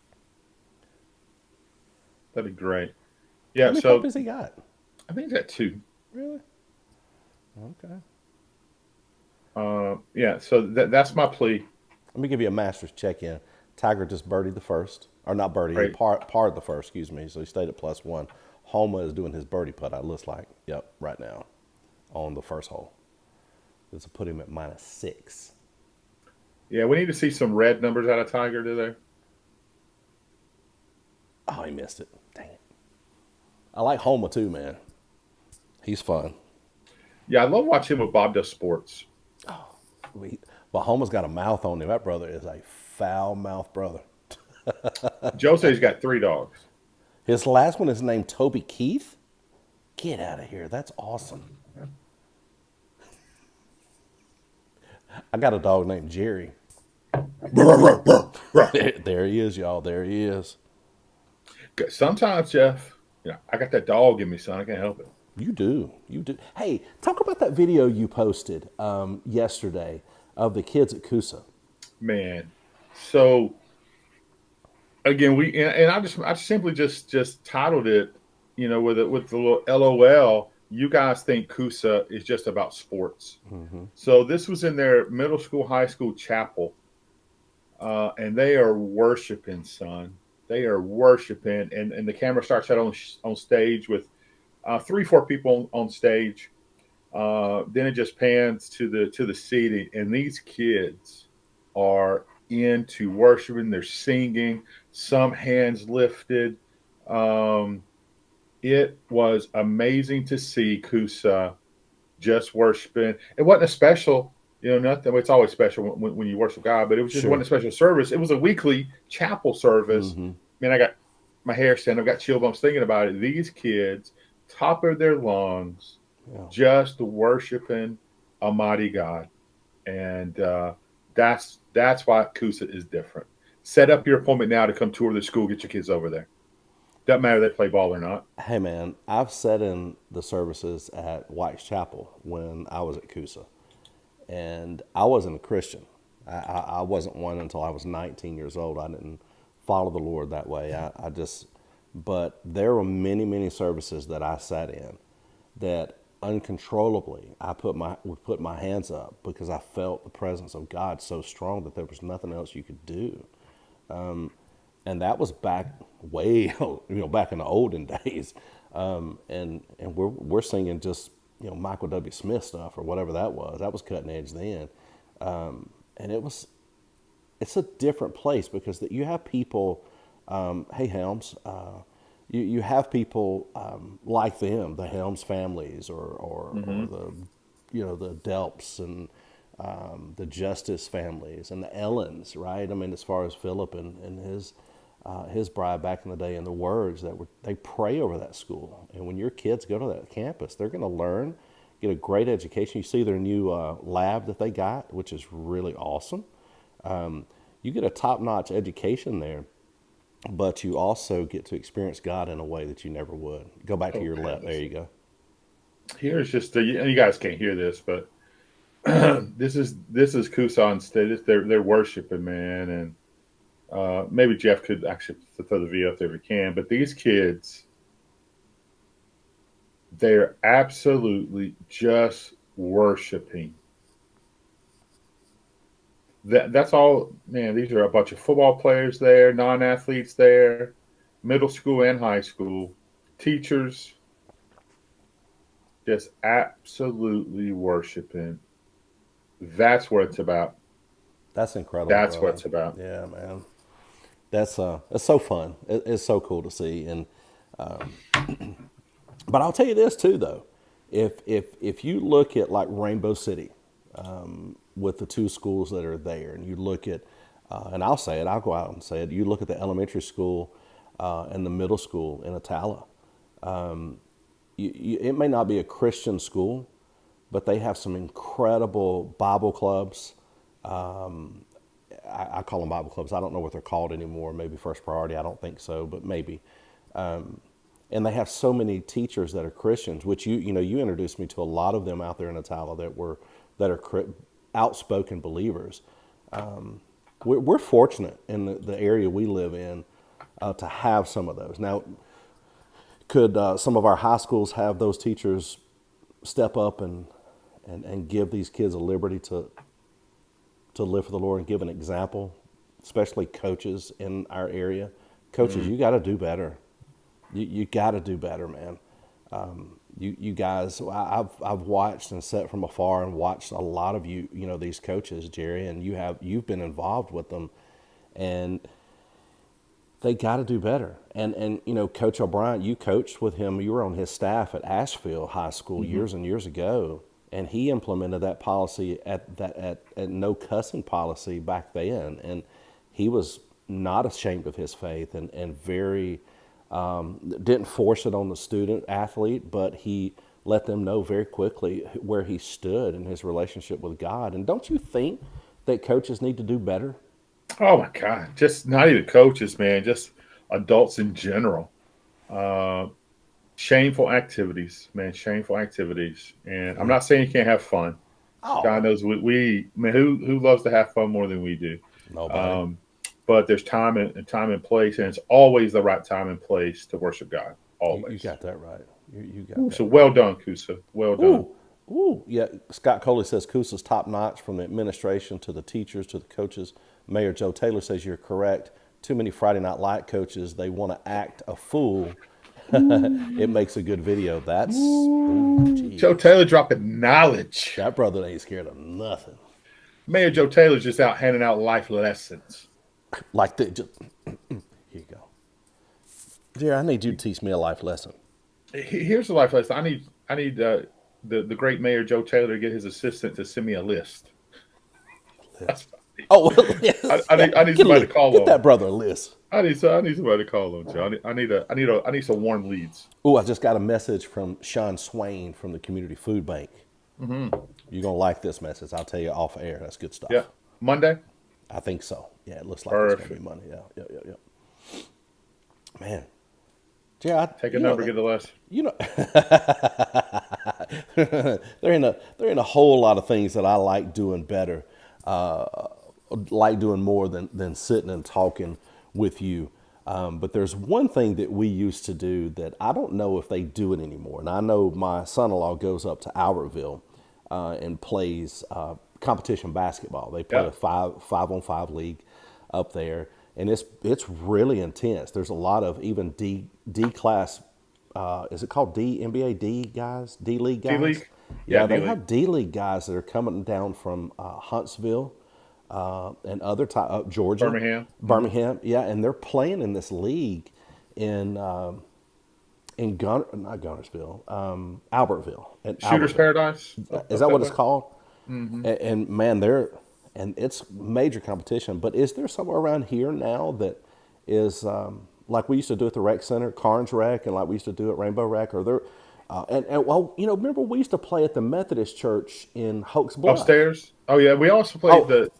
That'd be great. How Yeah. many So puppies he got? I think that two. Really? Okay. Yeah. So that's my plea. Let me give you a master's check-in. Tiger just birdied the first, or not birdie, Right. he parred the first, excuse me. So he stayed at +1. Homa is doing his birdie putt, it looks like. Yep, right now on the first hole. This will put him at -6. Yeah, we need to see some red numbers out of Tiger today. Oh, he missed it. Dang it. I like Homa too, man. He's fun. Yeah, I love watching him with Bob Does Sports. But Homa's got a mouth on him. That brother is a foul mouth brother. Joe says he's got 3 dogs. His last one is named Toby Keith. Get out of here. That's awesome. I got a dog named Jerry. There he is, y'all. There he is. Sometimes, Jeff, I got that dog in me, son. I can't help it. You do. You do. Hey, talk about that video you posted yesterday of the kids at Coosa. Man. So again, I simply just titled it, with the little LOL. You guys think Coosa is just about sports. So this was in their middle school, high school chapel, and they are worshiping, son. They are worshiping, and the camera starts out on stage with 3-4 people on stage. Then it just pans to the seating, and these kids are into worshiping. They're singing, some hands lifted. It was amazing to see Kusa just worshiping. It wasn't a special, nothing. It's always special when you worship God, but it was just Sure. wasn't a special service. It was a weekly chapel service. Mm-hmm. Man, I got my hair standing. I've got chill bumps thinking about it. These kids, top of their lungs, Yeah. just worshiping a mighty God, and that's why Kusa is different. Set up your appointment now to come tour the school. Get your kids over there. Doesn't matter if they play ball or not. Hey man, I've sat in the services at White's Chapel when I was at Coosa, and I wasn't a Christian. I wasn't one until I was 19 years old. I didn't follow the Lord that way. I just, but there were many, many services that I sat in that uncontrollably would put my hands up because I felt the presence of God so strong that there was nothing else you could do. And that was back way, back in the olden days. And we're singing just, Michael W. Smith stuff or whatever that was. That was cutting edge then. And it's a different place because you have people, hey Helms, you have people like them, the Helms families or the, the Delps and the Justice families and the Ellens, right? I mean, as far as Philip and his bride back in the day, and the words they pray over that school. And when your kids go to that campus, they're going to learn, get a great education. You see their new lab that they got, which is really awesome. You get a top-notch education there, but you also get to experience God in a way that you never would. Go back to your left. There you go. Here's just and you guys can't hear this, but this is Kusan State. They're worshiping, man, and maybe Jeff could actually throw the V up there if he can. But these kids, they're absolutely just worshiping. That's all, man. These are a bunch of football players there, non-athletes there, middle school and high school, teachers, just absolutely worshiping. That's what it's about. That's incredible. That's brother. what it's about. Yeah, man. That's it's so fun. It's so cool to see. And but I'll tell you this too, though. If you look at like Rainbow City, with the two schools that are there, and you look at, and I'll say it, I'll go out and say it. You look at the elementary school and the middle school in Attala. It may not be a Christian school, but they have some incredible Bible clubs. I call them Bible clubs. I don't know what they're called anymore. Maybe First Priority. I don't think so, but maybe. And they have so many teachers that are Christians, which you introduced me to a lot of them out there in Attala that are outspoken believers. We're fortunate in the area we live in to have some of those. Now, could some of our high schools have those teachers step up and give these kids a liberty to live for the Lord and give an example, especially coaches in our area? Coaches, you got to do better. You got to do better, man. You guys, I've watched and sat from afar and watched a lot of these coaches, Jerry, and you've been involved with them, and they got to do better. And Coach O'Brien, you coached with him. You were on his staff at Asheville High School years and years ago, and he implemented that policy at no cussing policy back then, and he was not ashamed of his faith and very. Didn't force it on the student athlete, but he let them know very quickly where he stood in his relationship with God. And don't you think that coaches need to do better? Oh my God! Just not even coaches, man. Just adults in general. Shameful activities, man. Shameful activities. And I'm not saying you can't have fun. Oh, God knows we man. Who loves to have fun more than we do? nobody. But there's time and place, and it's always the right time and place to worship God. You Always. got that right. You got Ooh, that so right. well done, Kusa. Well done. Ooh, yeah. Scott Coley says Coosa's top notch from the administration to the teachers to the coaches. Mayor Joe Taylor says you're correct. Too many Friday Night Light coaches. They want to act a fool. It makes a good video. That's Joe Taylor dropping knowledge. that brother ain't scared of nothing. Mayor Joe Taylor's just out handing out life lessons. Like here you go. Jerry, I need you to teach me a life lesson. Here's the life lesson. I need the great Mayor Joe Taylor to get his assistant to send me a list. That's what Oh, well, I, yes, I yeah. need I need somebody to call Get that on. brother a list. I need somebody to call on, Joe. I need some warm leads. Oh, I just got a message from Sean Swain from the Community Food Bank. You're gonna like this message. I'll tell you off air. That's good Yeah, stuff. Monday. I think so. Yeah, it looks like it's gonna be Perfect. Monday. Yeah, yeah, yeah, yeah. Man, yeah, Take a number, get a list. you know, there ain't a whole lot of things that I like doing better, like doing more than sitting and talking with you. But there's one thing that we used to do that I don't know if they do it anymore. And I know my son-in-law goes up to Albertville and plays competition basketball. They play Yeah. a five-on-five league up there, and it's really intense. There's a lot of even D class. Is it called D NBA D guys? D League D guys? League. Yeah, Yeah, D they League. have D League guys that are coming down from Huntsville and other Georgia, Birmingham. Birmingham. Yeah, and they're playing in this league in not Gunnersville, Albertville, and Shooter's Albertville. Paradise. Is Up that that what way. it's called? And man, it's major competition. But is there somewhere around here now that is like we used to do at the rec center, Carnes Rec, and like we used to do at Rainbow Rec? Or there, and well, remember we used to play at the Methodist Church in Hoax Bluff. Upstairs. Oh yeah, we also played Oh, the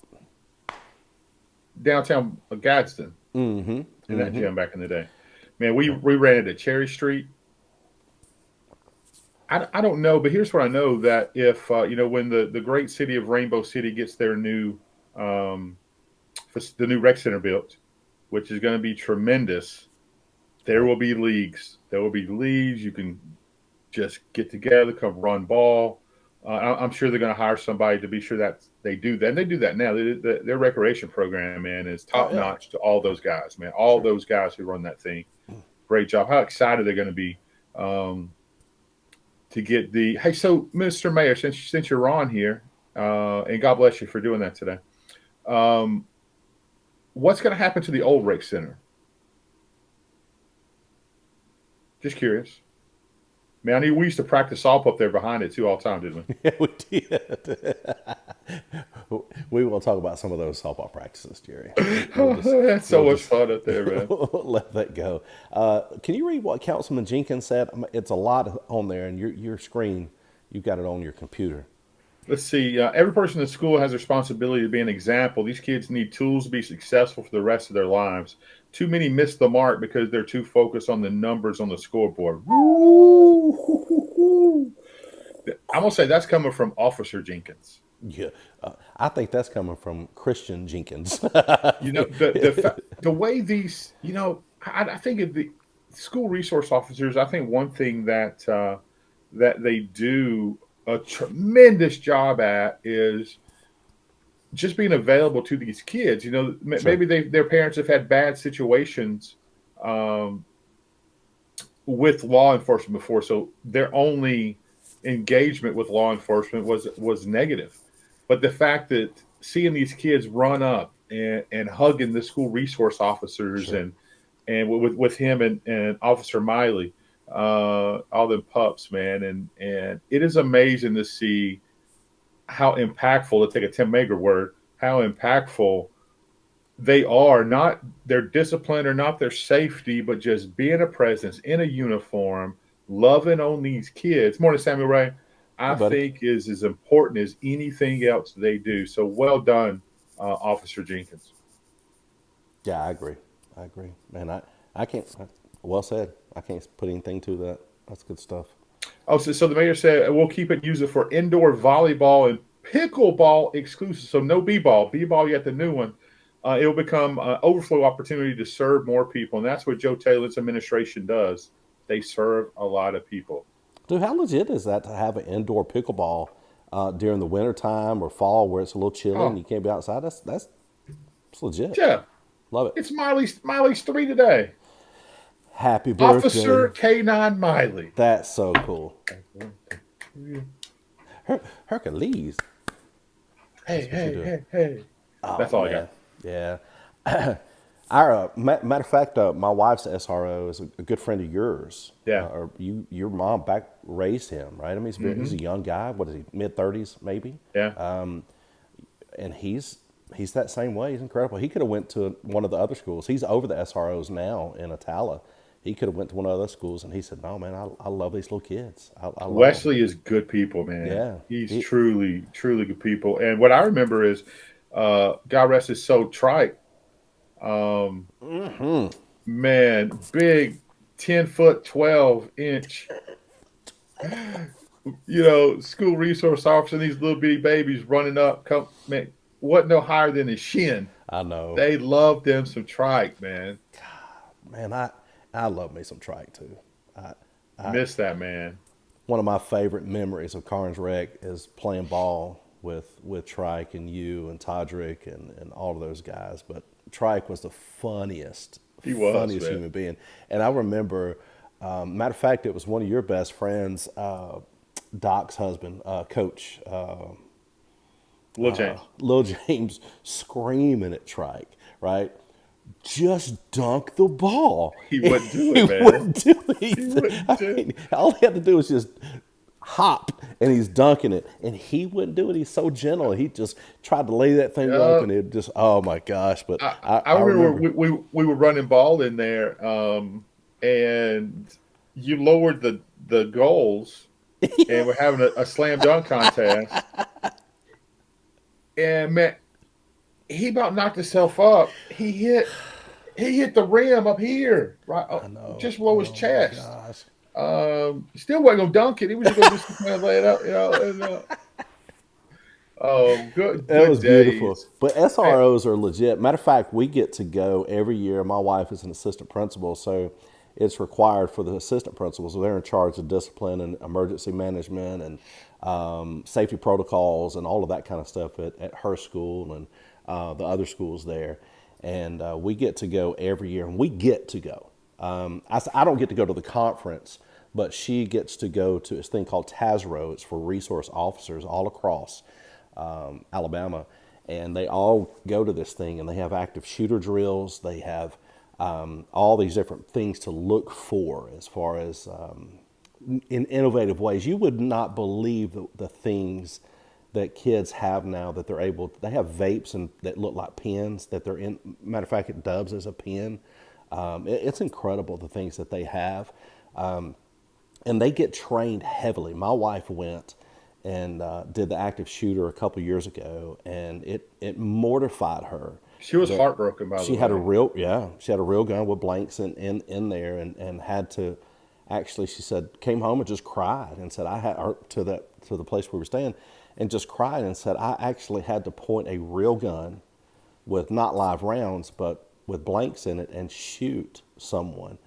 downtown Gadsden in that gym back in the day. Man, we ran it at Cherry Street. I don't know, but here's what I know that if when the great city of Rainbow City gets their new um, the new rec center built, which is going to be tremendous, there will be leagues. There will be leagues. You can just get together, come run ball. I'm sure they're going to hire somebody to be sure that they do that. And they do that now. Their recreation program, man, is oh top yeah, notch to all those guys, man. All sure. those guys who run that thing. Great job. How excited they're going to be um, to get the. Hey, so Minister Mayor, since you're on here, and God bless you for doing that today. Um, what's going to happen to the old rec center? Just curious. Man, we used to practice softball up there behind it too all the time, didn't we? Yeah, we did. We will talk about some of those softball practices, Jerry. We'll Oh, just that's so we'll much just fun up there, man. we'll let that go. Can you read what Councilman Jenkins said? It's a lot on there, and your screen, you've got it on your computer. Let's see. Every person in the school has a responsibility to be an example. These kids need tools to be successful for the rest of their lives. Too many miss the mark because they're too focused on the numbers on the scoreboard. Woo! I'm gonna say that's coming from Officer Jenkins. Yeah, I think that's coming from Christian Jenkins. The way these, I think of the school resource officers. I think one thing that they do a tremendous job at is just being available to these kids. Sure, Maybe their parents have had bad situations um, with law enforcement before, so their only engagement with law enforcement was negative. But the fact that seeing these kids run up and hugging the school resource officers sure. and with him and Officer Miley, all them pups, man, and it is amazing to see how impactful, to take a Tim Mager word, how impactful they are, not their discipline or not their safety, but just being a presence in a uniform, loving on these kids. Morning, Samuel Ray. Hey, I buddy. think is as important as anything else they do. So well done, Officer Jenkins. Yeah, I agree. I agree, man. I can't. Well said. I can't put anything to that. That's good stuff. Oh, so the mayor said we'll keep it, use it for indoor volleyball and pickleball exclusive. So no b-ball. B-ball, you got the new one. It will become an overflow opportunity to serve more people, and that's what Joe Taylor's administration does. They serve a lot of people. Dude, how legit is that to have an indoor pickleball during the winter time or fall where it's a little chilly and Oh, you can't be outside? That's legit. yeah. Love it. It's Miley's 3 today. Happy birthday. Officer K9 Miley. That's so cool. Hercules. Hey, That's what you hey, do. hey, hey. Oh That's all I man, got. yeah. Matter of fact, my wife's SRO is a good friend of yours. Yeah. Or your mom back raised him, right? I mean, he's a young guy. What is he? Mid-30s, maybe. Yeah. And he's that same way. He's incredible. He could have went to one of the other schools. He's over the SROs now in Atala. He could have went to one of the other schools, and he said, "No, man, I love these little kids. I love them." Wesley is good people, man. Yeah. He's truly, truly good people. And what I remember is, God rest his soul, Trike. Man, big 10-foot, 12-inch, school resource officer, and these little bitty babies running up, man, wasn't no higher than his shin. I know. They love them some Trike, man. Man, I love me some trike too. Miss that, man. One of my favorite memories of Carnes Rec is playing ball with Trike and you and Todrick and all of those guys. But Trike was the funniest human being. And I remember, matter of fact, it was one of your best friends, Doc's husband, Coach Lil James, screaming at Trike, right? Just dunk the ball. He wouldn't do it, man. Wouldn't do anything. All he had to do was just hop, and he's dunking it. And he wouldn't do it. He's so gentle. He just tried to lay that thing up, and it just, oh my gosh! But I remember we were running ball in there, and you lowered the goals, and we're having a slam dunk contest, and man, he about knocked himself up. He hit the rim up here, right, just below his chest. Still wasn't gonna dunk it. He was just gonna lay it up, And, good. That was days. beautiful. But SROs are legit. Matter of fact, we get to go every year. My wife is an assistant principal, so it's required for the assistant principals. So they're in charge of discipline and emergency management and safety protocols and all of that kind of stuff at her school and the other schools there. And we get to go every year, and we get to go. I don't get to go to the conference, but she gets to go to this thing called TASRO. It's for resource officers all across Alabama, and they all go to this thing, and they have active shooter drills. They have all these different things to look for as far as in innovative ways. You would not believe the things that kids have now that they have vapes and that look like pens that they're in. Matter of fact, it dubs as a pen. It's incredible the things that they have. And they get trained heavily. My wife went and did the active shooter a couple years ago, and it mortified her. She was heartbroken by the way. She had a real gun with blanks in there, and had to actually, she said, came home and just cried and said, I had to the place where we were staying, and just cried and said, I actually had to point a real gun with not live rounds, but with blanks in it and shoot someone.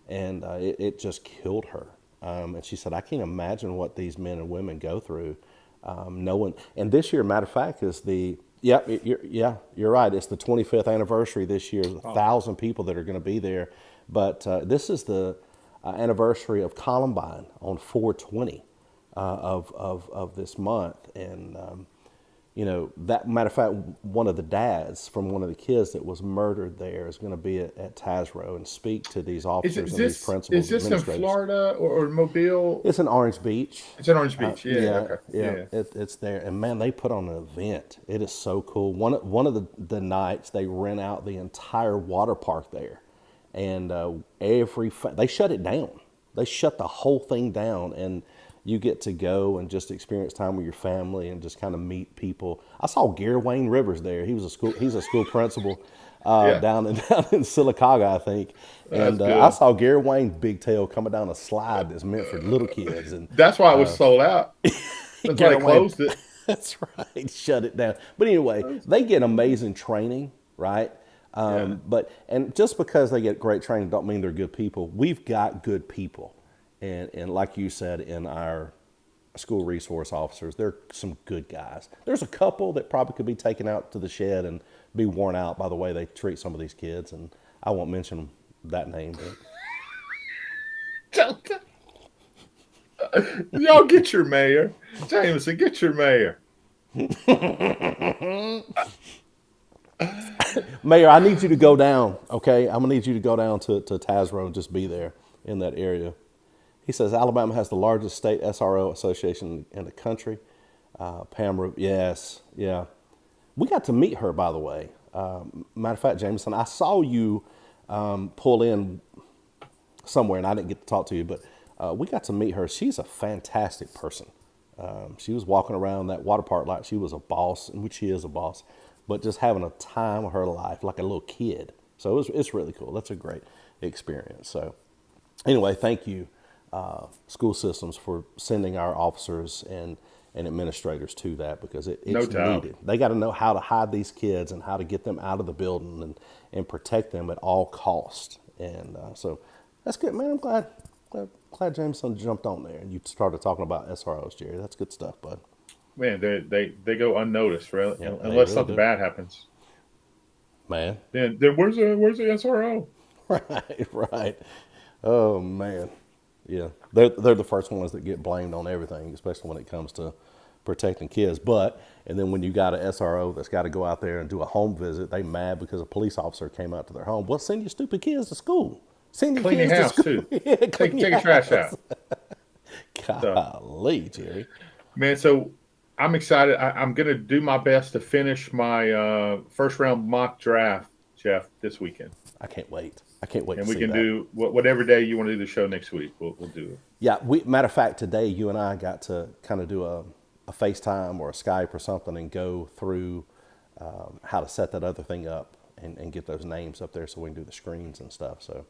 And it just killed her. And she said, I can't imagine what these men and women go through. Knowing, and this year, matter of fact, is you're right. It's the 25th anniversary this year. There's 1,000 people that are going to be there. But this is the anniversary of Columbine on 4/20 of this month. And, that matter of fact, one of the dads from one of the kids that was murdered there is going to be at TASRO and speak to these officers and these principals. Is this in Florida or Mobile? It's in Orange Beach. It's in Orange Beach. Okay. It's there. And man, they put on an event. It is so cool. One of the nights they rent out the entire water park there, and they shut it down. They shut the whole thing down, and you get to go and just experience time with your family and just kind of meet people. I saw Gary Wayne Rivers there. He's a school principal down in Sylacauga, I think. And I saw Gary Wayne big tail coming down a slide that's meant for little kids. And that's why it was sold out. That's why they closed it. That's right. Shut it down. But anyway, they get amazing training, right? But just because they get great training don't mean they're good people. We've got good people. And like you said, in our school resource officers, they're some good guys. There's a couple that probably could be taken out to the shed and be worn out by the way they treat some of these kids. And I won't mention that name. But y'all get your mayor. Jameson, get your mayor. Mayor, I need you to go down, okay? I'm going to need you to go down to Tazro and just be there in that area. He says Alabama has the largest state SRO association in the country. Pam, yes, yeah. We got to meet her, by the way. Matter of fact, Jameson, I saw you pull in somewhere, and I didn't get to talk to you, but we got to meet her. She's a fantastic person. She was walking around that water park like she was a boss, which she is a boss, but just having a time of her life like a little kid. So it's really cool. That's a great experience. So anyway, thank you, school systems, for sending our officers and administrators to that, because it's No doubt. needed. They got to know how to hide these kids and how to get them out of the building and protect them at all costs. And so that's good, man. I'm glad Jameson jumped on there and you started talking about SROs, Jerry. That's good stuff, bud. Man, they go unnoticed, really, Yeah, they unless really something do. bad happens. Man. Then where's the SRO? Right, right. Oh man, yeah. They're the first ones that get blamed on everything, especially when it comes to protecting kids. And then when you got an SRO that's got to go out there and do a home visit, they mad because a police officer came out to their home. Well, send your stupid kids to school. Send your Clean your kids house to school. too. Yeah, Take clean your your trash house. out. So, Golly, Jerry. man, so I'm excited. I'm gonna do my best to finish my first round mock draft, Jeff, this weekend, I can't wait. I can't wait and to we see can that. do whatever day you want to do the show next week. We'll do it. Yeah, matter of fact, today you and I got to kind of do a FaceTime or a Skype or something and go through how to set that other thing up and get those names up there so we can do the screens and stuff. So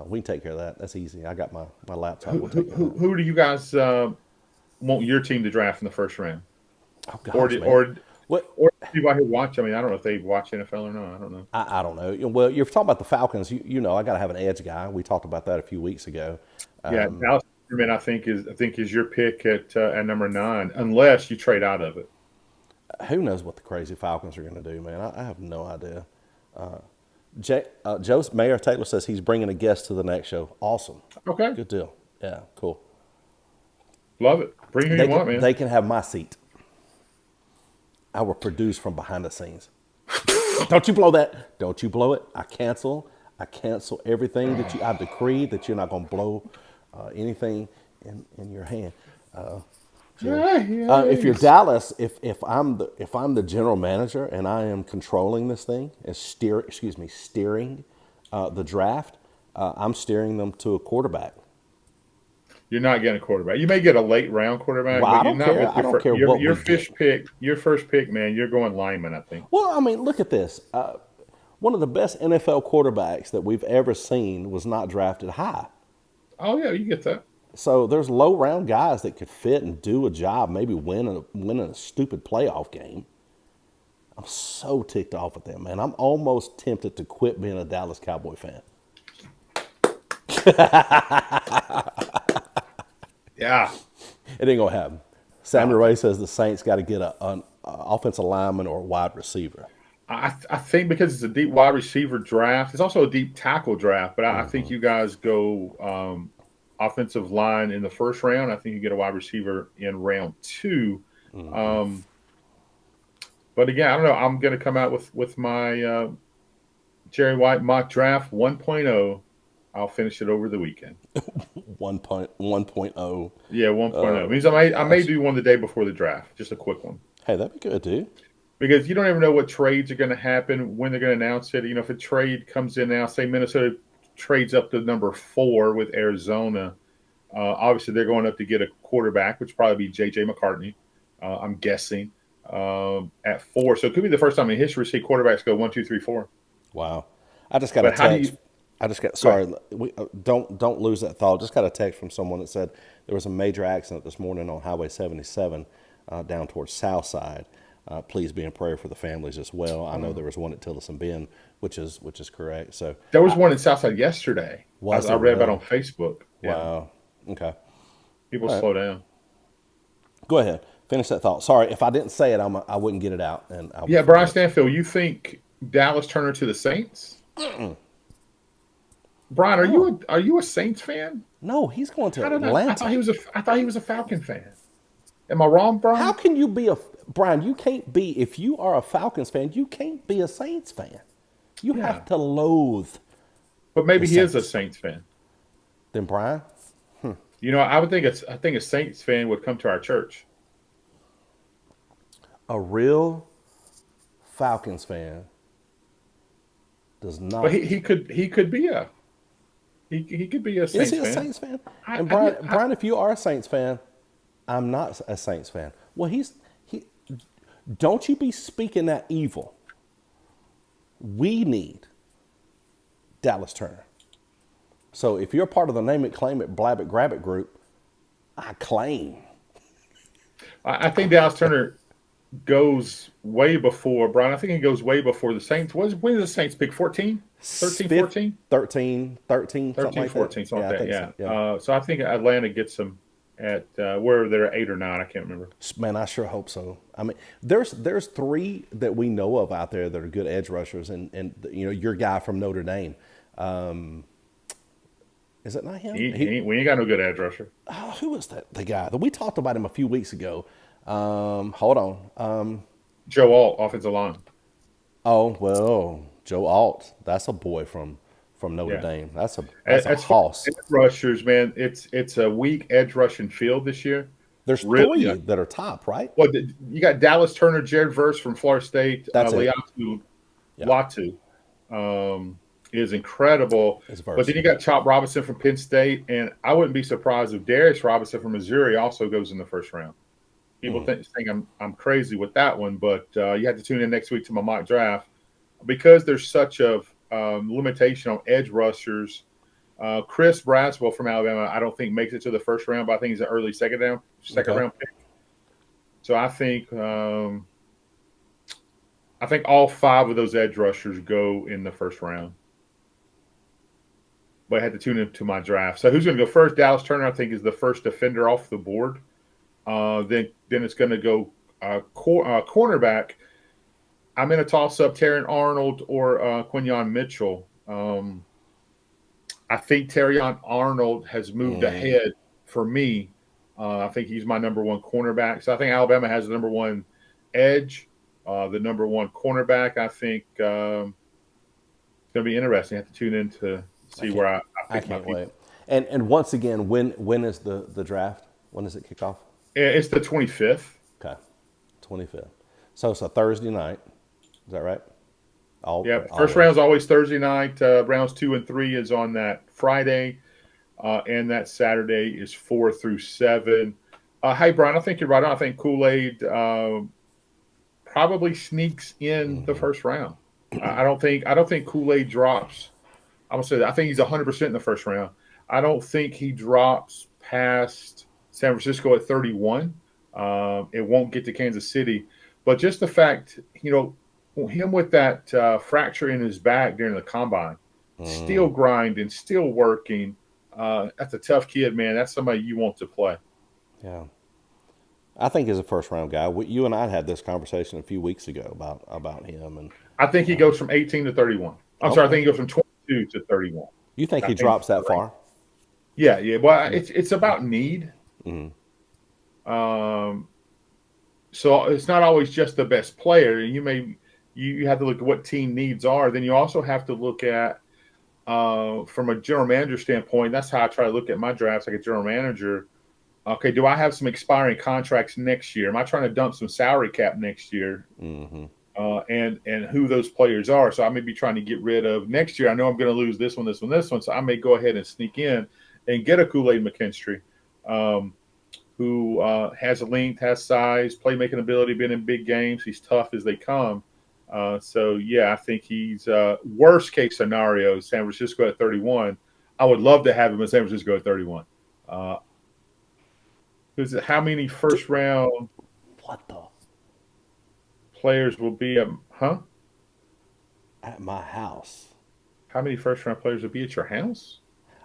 we can take care of that. That's easy. I got my laptop. We'll take care of that. Who do you guys want your team to draft in the first round? Oh, Or gosh, man. or What? or anybody who watch? I mean, I don't know if they watch NFL or not. I don't know. I don't know. Well, you're talking about the Falcons. You know, I got to have an edge guy. We talked about that a few weeks ago. Yeah, Dallas Superman, I think is your pick at number 9, unless you trade out of it. Who knows what the crazy Falcons are going to do, man? I have no idea. Joe Mayor Taylor says he's bringing a guest to the next show. Awesome. Okay, Good deal. Yeah, cool. love it. Bring who They you want, can, man. they can have my seat. I will produce from behind the scenes. Don't you blow that. Don't you blow it. I cancel everything that I've decreed that you're not going to blow anything in your hand. If you're Dallas, if I'm the general manager and I am controlling this thing and steering the draft, I'm steering them to a quarterback. You're not getting a quarterback. You may get a late round quarterback, Well, but I you're don't not care. with I don't care your, what your we fish get. pick. Your first pick, man. You're going lineman, I think. Well, I mean, look at this. One of the best NFL quarterbacks that we've ever seen was not drafted high. Oh yeah, you get that. So there's low round guys that could fit and do a job, maybe winning a stupid playoff game. I'm so ticked off at them, man. I'm almost tempted to quit being a Dallas Cowboy fan. Yeah. It ain't gonna happen. Samuel Ray says the Saints got to get an offensive lineman or a wide receiver. I think because it's a deep wide receiver draft, it's also a deep tackle draft. But I think you guys go offensive line in the first round. I think you get a wide receiver in round 2. But again, I don't know. I'm going to come out with my Jerry White mock draft 1.0. I'll finish it over the weekend. 1.0. Yeah, 1.0. Means I may do one the day before the draft, just a quick one. Hey, that'd be good, dude. Because you don't ever know what trades are going to happen, when they're going to announce it. You know, if a trade comes in now, say Minnesota trades up to number 4 with Arizona, obviously they're going up to get a quarterback, which would probably be J.J. McCartney, I'm guessing, at 4. So it could be the first time in history we see quarterbacks go 1, 2, 3, 4. Wow. I just got a But how do text. you? I just got sorry. Don't lose that thought. Just got a text from someone that said there was a major accident this morning on Highway 77 down towards Southside. Please be in prayer for the families as well. I know there was one at Tillerson Bend, which is correct. So There was one in Southside yesterday. Was I there read about really? on Facebook. Yeah. wow. Okay. People All right. slow down. Go ahead. Finish that thought. Sorry if I didn't say it. I wouldn't get it out. And I would Yeah, Brian forget. Stanfield, you think Dallas Turner to the Saints? Brian, are you a Saints fan? No, he's going to I don't know. Atlanta. I thought he was a Falcon fan. Am I wrong, Brian? How can you be Brian? You can't be if you are a Falcons fan. You can't be a Saints fan. You Yeah, have to loathe but the maybe he is a Saints. Saints fan. Then Brian, I think a Saints fan would come to our church. a real Falcons fan does But not. he could be a Is he Saints a fan. Saints fan? I, And I, yeah, Brian, if you are a Saints fan, I'm not a Saints fan. Well, he. Don't you be speaking that evil. We need Dallas Turner. So if you're part of the name it, claim it, blab it, grab it group, I claim. I think Dallas Turner goes way before Brian. I think he goes way before the Saints. When did the Saints pick? 14? 13, Fifth, 14? 13, something 13, like that. 14, something Yeah, I like that. think so. Yeah. Yeah. So I think Atlanta gets them at where they're 8 or 9. I can't remember. Man, I sure hope so. I mean, there's three that we know of out there that are good edge rushers, and your guy from Notre Dame. Is it not him? We ain't got no good edge rusher. Who was that? The guy that we talked about him a few weeks ago. Hold on. Joe Alt, offensive line. Oh well, Joe Alt. That's a boy from Notre Yeah. Dame. That's a As far hoss. as edge rushers, man, it's a weak edge rushing field this year. There's Really? three that are top, right? Well, you got Dallas Turner, Jared Verse from Florida State, That's it. Leatu Yeah, Latu is incredible. it's But then Verse. you got Chop Robinson from Penn State, and I wouldn't be surprised if Darius Robinson from Missouri also goes in the first round. People think I'm crazy with that one, but you have to tune in next week to my mock draft because there's such a limitation on edge rushers. Chris Braswell from Alabama, I don't think makes it to the first round, but I think he's an early second Okay. round pick. So I think all 5 of those edge rushers go in the first round. But I had to tune into my draft. So who's going to go first? Dallas Turner, I think, is the first defender off the board. Then it's going to go cornerback. I'm in a toss-up, Terrion Arnold or Quinyon Mitchell. I think Terrion Arnold has moved ahead for me. I think he's my number one cornerback. So I think Alabama has the number one edge, the number one cornerback. I think it's going to be interesting. I have to tune in to see where I I pick my can't people. wait. And once again, when is the draft? When does it kick off? It's the 25th. Okay, 25th. So it's a Thursday night. Is that right? Yeah, first Always. round's always Thursday night. Rounds 2 and 3 is on that Friday, and that Saturday is 4 through 7. Hey, Brian, I think you're right on. I think Kool-Aid probably sneaks in the first round. I don't think Kool-Aid drops. I'm gonna say that. I think he's 100% in the first round. I don't think he drops past San Francisco at 31. It won't get to Kansas City, but just the fact, him with that fracture in his back during the combine, still grinding, still working. That's a tough kid, man. That's somebody you want to play. Yeah. I think he's a first round guy. You and I had this conversation a few weeks ago about him, and I think he goes from 18 to 31. I'm sorry, I okay. think he goes from 22 to 31. You think I he think drops that right. far? Yeah. Well, it's about need. So it's not always just the best player. You have to look at what team needs are. Then you also have to look at from a general manager standpoint. That's how I try to look at my drafts, like a general manager. Okay, do I have some expiring contracts next year? Am I trying to dump some salary cap next year? And who those players are. So I may be trying to get rid of next year. I know I'm going to lose this one, this one, this one. So I may go ahead and sneak in and get a Kool-Aid McKinstry, who has length, has size, playmaking ability, been in big games. He's tough as they come. I think he's worst case scenario, San Francisco at 31. I would love to have him in San Francisco at 31. How many first round What the? players will be At my house. How many first round players will be at your house?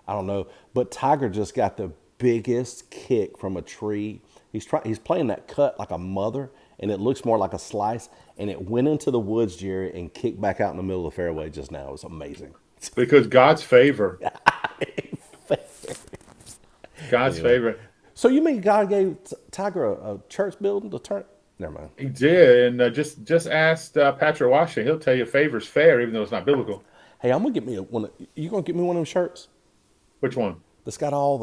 I don't know, but Tiger just got the biggest kick from a tree. He's playing that cut like a mother, and it looks more like a slice, and it went into the woods, Jerry, and kicked back out in the middle of the fairway just now. It was amazing. Because God's favor. God's Anyway. favor. So you mean God gave Tiger a church building to turn? Never mind. He did, and just asked Patrick Washington. He'll tell you favor's fair, even though it's not biblical. Hey, I'm gonna get me one. You gonna get me one of them shirts Which one? that's got all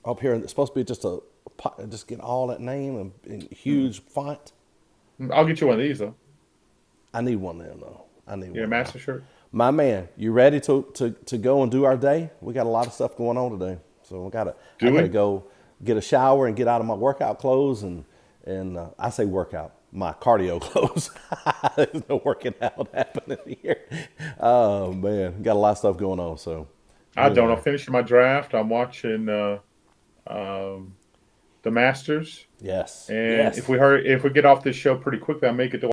the up here? And it's supposed to be just get all that name in huge font. I'll get you one of these though. I need one of them though. I need Yeah, one. master shirt. My man, you ready to go and do our day? We got a lot of stuff going on today, so I gotta go get a shower and get out of my workout clothes and I say workout, my cardio clothes. There's no working out happening here. Oh man, got a lot of stuff going on. So I don't. I'm finishing my draft. I'm watching the Masters. Yes. And Yes. if we get off this show pretty quickly, I'll make it to